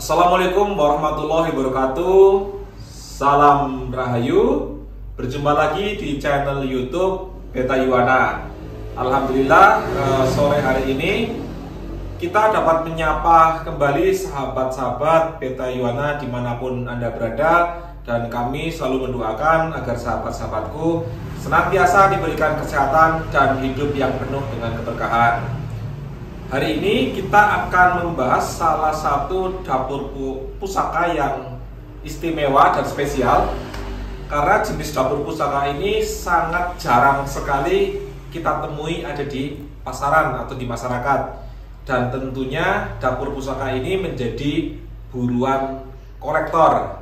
Assalamualaikum warahmatullahi wabarakatuh. Salam Rahayu. Berjumpa lagi di channel YouTube Beta Yuwana. Alhamdulillah, sore hari ini kita dapat menyapa kembali sahabat-sahabat Beta Yuwana dimanapun Anda berada. Dan kami selalu mendoakan agar sahabat-sahabatku senantiasa diberikan kesehatan dan hidup yang penuh dengan keberkahan. Hari ini kita akan membahas salah satu dapur pusaka yang istimewa dan spesial. Karena jenis dapur pusaka ini sangat jarang sekali kita temui ada di pasaran atau di masyarakat. Dan tentunya dapur pusaka ini menjadi buruan kolektor.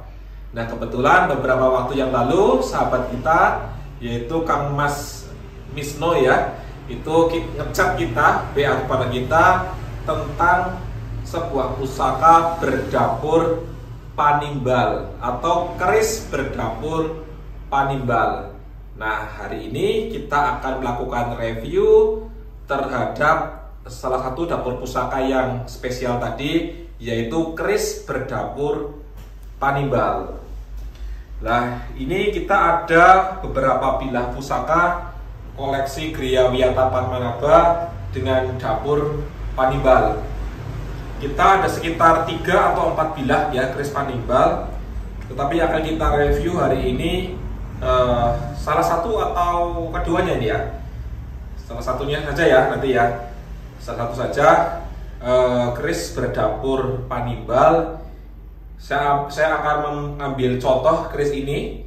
Nah, kebetulan beberapa waktu yang lalu sahabat kita, yaitu Kang Mas Misno ya, itu ngechat kita, WA kepada kita tentang sebuah pusaka berdapur Panimbal atau keris berdapur Panimbal. Nah, hari ini kita akan melakukan review terhadap salah satu dapur pusaka yang spesial tadi, yaitu keris berdapur Panimbal. Nah, ini kita ada beberapa bilah pusaka koleksi Griya Wiyata Padmanaba dengan dapur Panimbal. Kita ada sekitar 3 atau 4 bilah ya keris Panimbal. Tetapi akan kita review hari ini salah satu atau keduanya ini ya. Salah satunya saja ya nanti ya. Salah satu saja keris berdapur Panimbal. Saya akan mengambil contoh keris ini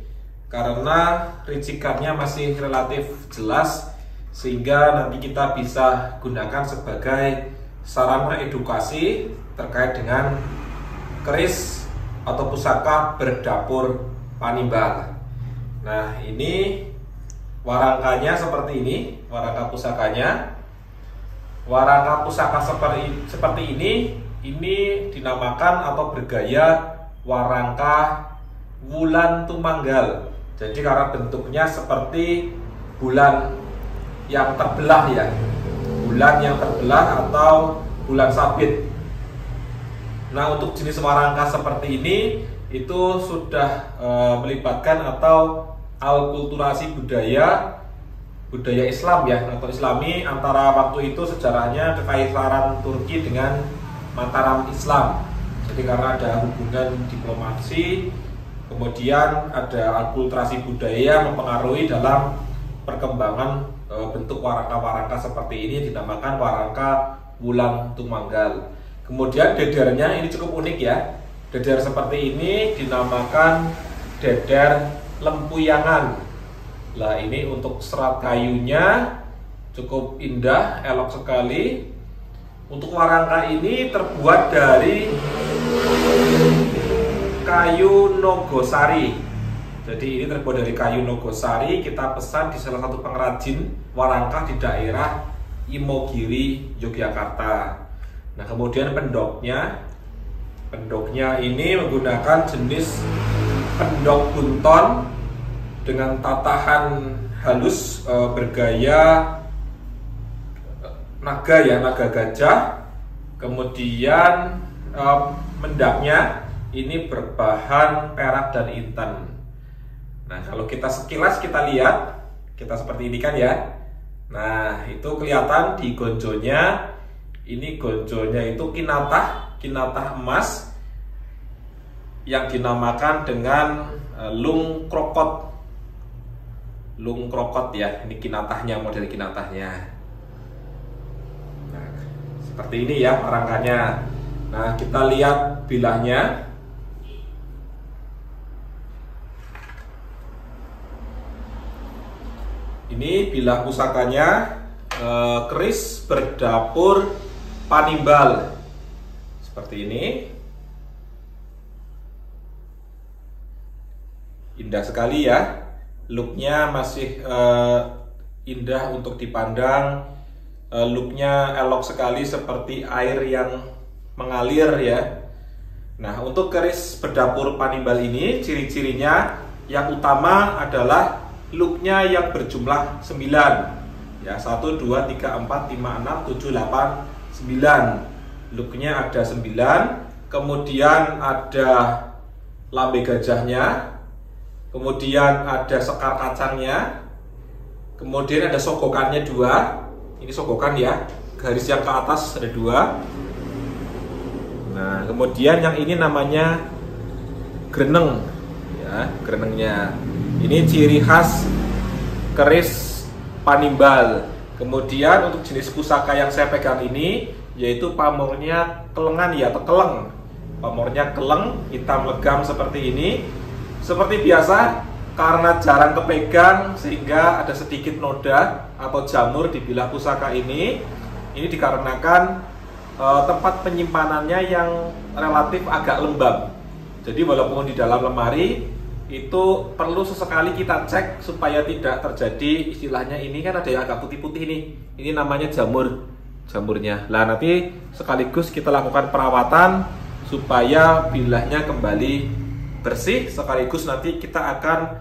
karena ricikannya masih relatif jelas, sehingga nanti kita bisa gunakan sebagai sarana edukasi terkait dengan keris atau pusaka berdapur Panimbal. Nah, ini warangkanya seperti ini, warangka pusakanya. Warangka pusaka seperti ini dinamakan atau bergaya warangka Wulan Tumanggal. Jadi karena bentuknya seperti bulan yang terbelah ya, bulan yang terbelah atau bulan sabit. Nah, untuk jenis warangka seperti ini itu sudah melibatkan atau alkulturasi budaya Islam ya, atau Islami antara waktu itu sejarahnya Kekaisaran Turki dengan Mataram Islam. Jadi karena ada hubungan diplomasi, kemudian ada akulturasi budaya mempengaruhi dalam perkembangan bentuk warangka-warangka seperti ini dinamakan warangka Wulan Tumanggal. Kemudian dedarnya ini cukup unik ya. Dedar seperti ini dinamakan dedar lempuyangan. Lah, ini untuk serat kayunya cukup indah, elok sekali. Untuk warangka ini terbuat dari kayu nogosari. Jadi ini terbuat dari kayu nogosari. Kita pesan di salah satu pengrajin warangka di daerah Imogiri, Yogyakarta. Nah, kemudian pendoknya ini menggunakan jenis pendok bunton dengan tatahan halus bergaya naga ya, naga gajah. Kemudian mendaknya ini berbahan perak dan intan. Nah, kalau kita sekilas kita lihat, kita seperti ini kan ya. Nah, itu kelihatan di gonjonya. Ini gonjonya itu kinatah emas yang dinamakan dengan lung krokot. Lung krokot ya, ini kinatahnya, model kinatahnya. Nah, seperti ini ya warangkanya. Nah, kita lihat bilahnya. Ini bilah pusakanya keris berdapur Panimbal. Seperti ini. Indah sekali ya. Looknya masih indah untuk dipandang. Looknya elok sekali seperti air yang mengalir ya. Nah, untuk keris berdapur Panimbal ini ciri-cirinya yang utama adalah looknya yang berjumlah 9 ya, 1, 2, 3, 4, 5, 6, 7, 8, 9. Looknya ada 9. kemudian ada lambe gajahnya, kemudian ada sekar kacangnya, kemudian ada sogokannya 2. Ini sogokan ya, garis yang ke atas ada 2. Nah, kemudian yang ini namanya greneng ya, grenengnya. Ini ciri khas keris Panimbal. Kemudian untuk jenis pusaka yang saya pegang ini yaitu pamornya kelengan ya, atau keleng. Pamornya keleng, hitam legam seperti ini. Seperti biasa, karena jarang kepegang sehingga ada sedikit noda atau jamur di bilah pusaka ini. Ini dikarenakan tempat penyimpanannya yang relatif agak lembab. Jadi walaupun di dalam lemari itu perlu sesekali kita cek supaya tidak terjadi istilahnya, ini kan ada yang agak putih-putih nih. Ini namanya jamurnya. Nah, nanti sekaligus kita lakukan perawatan supaya bilahnya kembali bersih, sekaligus nanti kita akan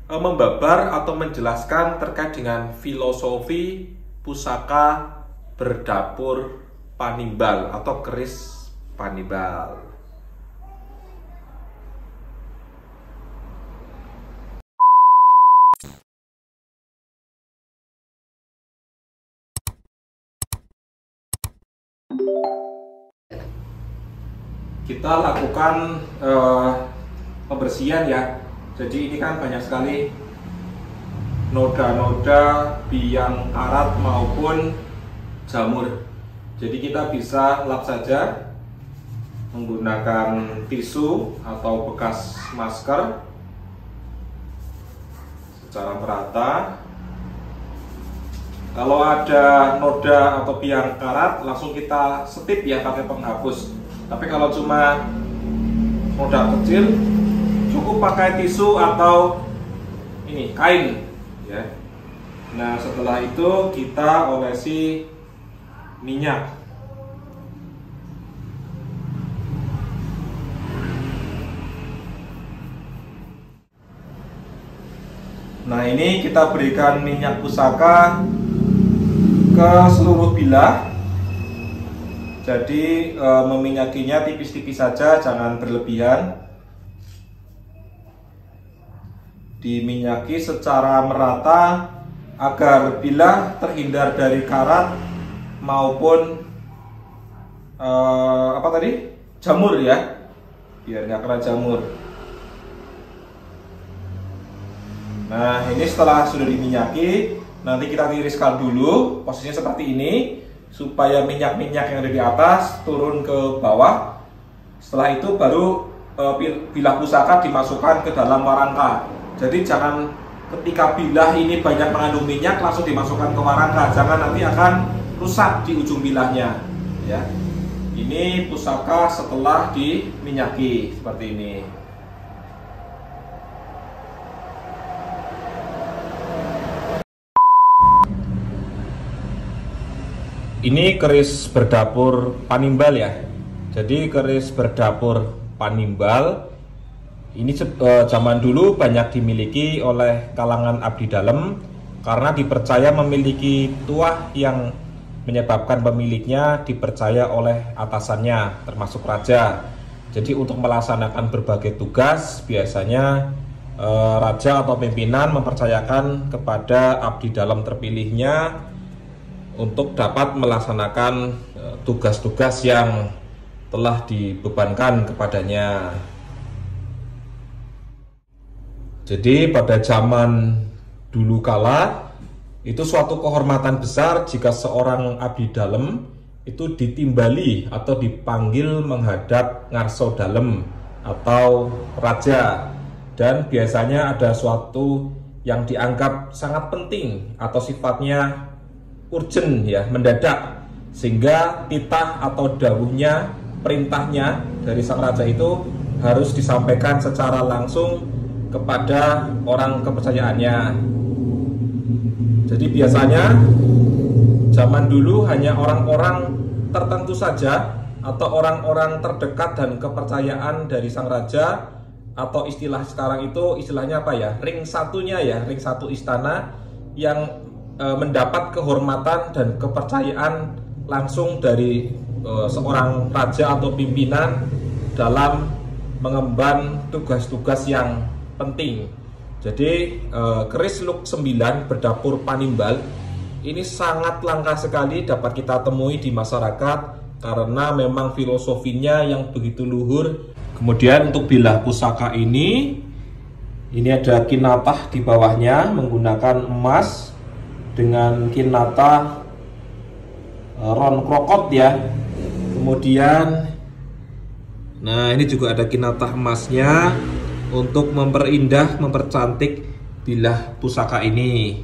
membabar atau menjelaskan terkait dengan filosofi pusaka berdapur Panimbal atau keris Panimbal. Kita lakukan pembersihan ya. Jadi ini kan banyak sekali noda-noda, biang karat maupun jamur. Jadi kita bisa lap saja menggunakan tisu atau bekas masker secara merata. Kalau ada noda atau biang karat, langsung kita setip ya pakai penghapus. Tapi kalau cuma noda kecil, cukup pakai tisu atau ini kain ya. Nah, setelah itu kita olesi minyak. Nah, ini kita berikan minyak pusaka ke seluruh bilah. Jadi meminyakinya tipis-tipis saja, jangan berlebihan. Diminyaki secara merata agar bilah terhindar dari karat maupun jamur ya, biar nggak kena jamur. Nah, ini setelah sudah diminyaki, nanti kita tiriskan dulu, posisinya seperti ini supaya minyak-minyak yang ada di atas turun ke bawah. Setelah itu baru bilah pusaka dimasukkan ke dalam warangka. Jadi jangan ketika bilah ini banyak mengandung minyak langsung dimasukkan ke warangka, jangan, nanti akan rusak di ujung bilahnya ya. Ini pusaka setelah diminyaki seperti ini. Ini keris berdapur Panimbal ya. Jadi keris berdapur Panimbal ini zaman dulu banyak dimiliki oleh kalangan abdi dalam karena dipercaya memiliki tuah yang menyebabkan pemiliknya dipercaya oleh atasannya, termasuk raja. Jadi untuk melaksanakan berbagai tugas, biasanya raja atau pimpinan mempercayakan kepada abdi dalam terpilihnya untuk dapat melaksanakan tugas-tugas yang telah dibebankan kepadanya. Jadi pada zaman dulu kala itu suatu kehormatan besar jika seorang abdi dalem itu ditimbali atau dipanggil menghadap ngarso dalem atau raja, dan biasanya ada suatu yang dianggap sangat penting atau sifatnya urgent ya, mendadak, sehingga titah atau dawuhnya, perintahnya dari sang raja itu harus disampaikan secara langsung kepada orang kepercayaannya. Jadi biasanya zaman dulu hanya orang-orang tertentu saja atau orang-orang terdekat dan kepercayaan dari sang raja, atau istilah sekarang itu istilahnya apa ya, ring satunya ya, ring satu istana yang mendapat kehormatan dan kepercayaan langsung dari seorang raja atau pimpinan dalam mengemban tugas-tugas yang penting. Jadi keris Luk 9 berdapur Panimbal ini sangat langka sekali dapat kita temui di masyarakat karena memang filosofinya yang begitu luhur. Kemudian untuk bilah pusaka ini ada kinatah di bawahnya menggunakan emas dengan kinatah ron krokot ya. Kemudian nah ini juga ada kinatah emasnya untuk memperindah, mempercantik bilah pusaka ini.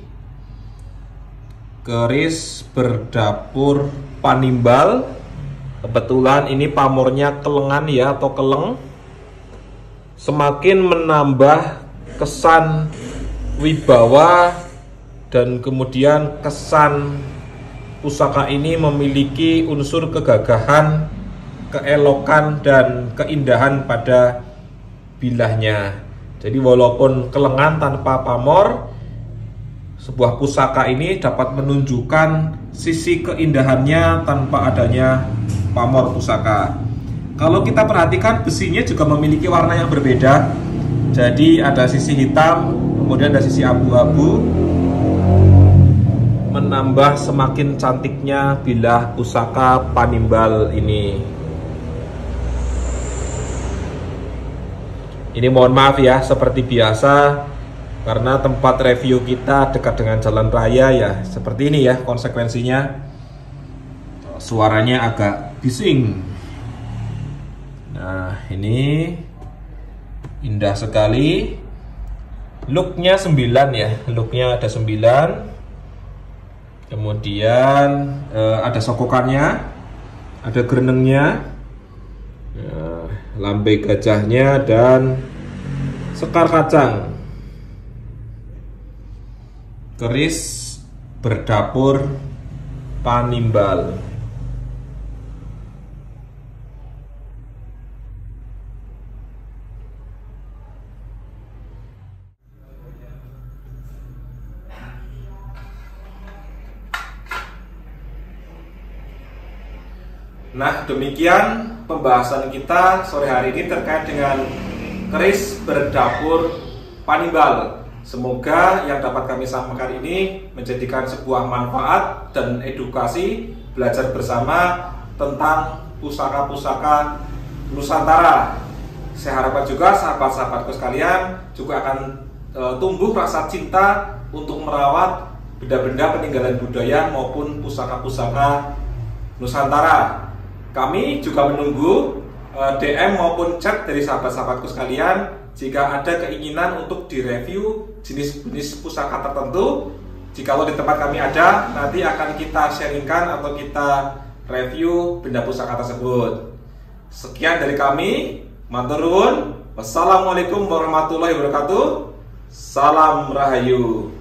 Keris berdapur Panimbal, kebetulan ini pamornya kelengan ya atau keleng, semakin menambah kesan wibawa dan kemudian kesan pusaka ini memiliki unsur kegagahan, keelokan dan keindahan pada bilahnya. Jadi walaupun kelengan tanpa pamor, sebuah pusaka ini dapat menunjukkan sisi keindahannya tanpa adanya pamor pusaka. Kalau kita perhatikan besinya juga memiliki warna yang berbeda. Jadi ada sisi hitam, kemudian ada sisi abu-abu, menambah semakin cantiknya bilah pusaka Panimbal ini. Ini mohon maaf ya, seperti biasa karena tempat review kita dekat dengan jalan raya ya, seperti ini ya konsekuensinya. Suaranya agak bising. Nah, ini indah sekali. Looknya 9 ya, looknya ada 9. Kemudian ada sokokannya, ada grenengnya, lambe gajahnya dan sekar kacang. Keris berdapur Panimbal. Nah, demikian pembahasan kita sore hari ini terkait dengan keris berdapur Panimbal. Semoga yang dapat kami sampaikan ini menjadikan sebuah manfaat dan edukasi belajar bersama tentang pusaka-pusaka Nusantara. Saya harapkan juga sahabat-sahabatku sekalian juga akan tumbuh rasa cinta untuk merawat benda-benda peninggalan budaya maupun pusaka-pusaka Nusantara. Kami juga menunggu DM maupun chat dari sahabat-sahabatku sekalian jika ada keinginan untuk direview jenis-jenis pusaka tertentu. Jikalau di tempat kami ada, nanti akan kita sharingkan atau kita review benda pusaka tersebut. Sekian dari kami, matur nuwun. Wassalamualaikum warahmatullahi wabarakatuh. Salam Rahayu.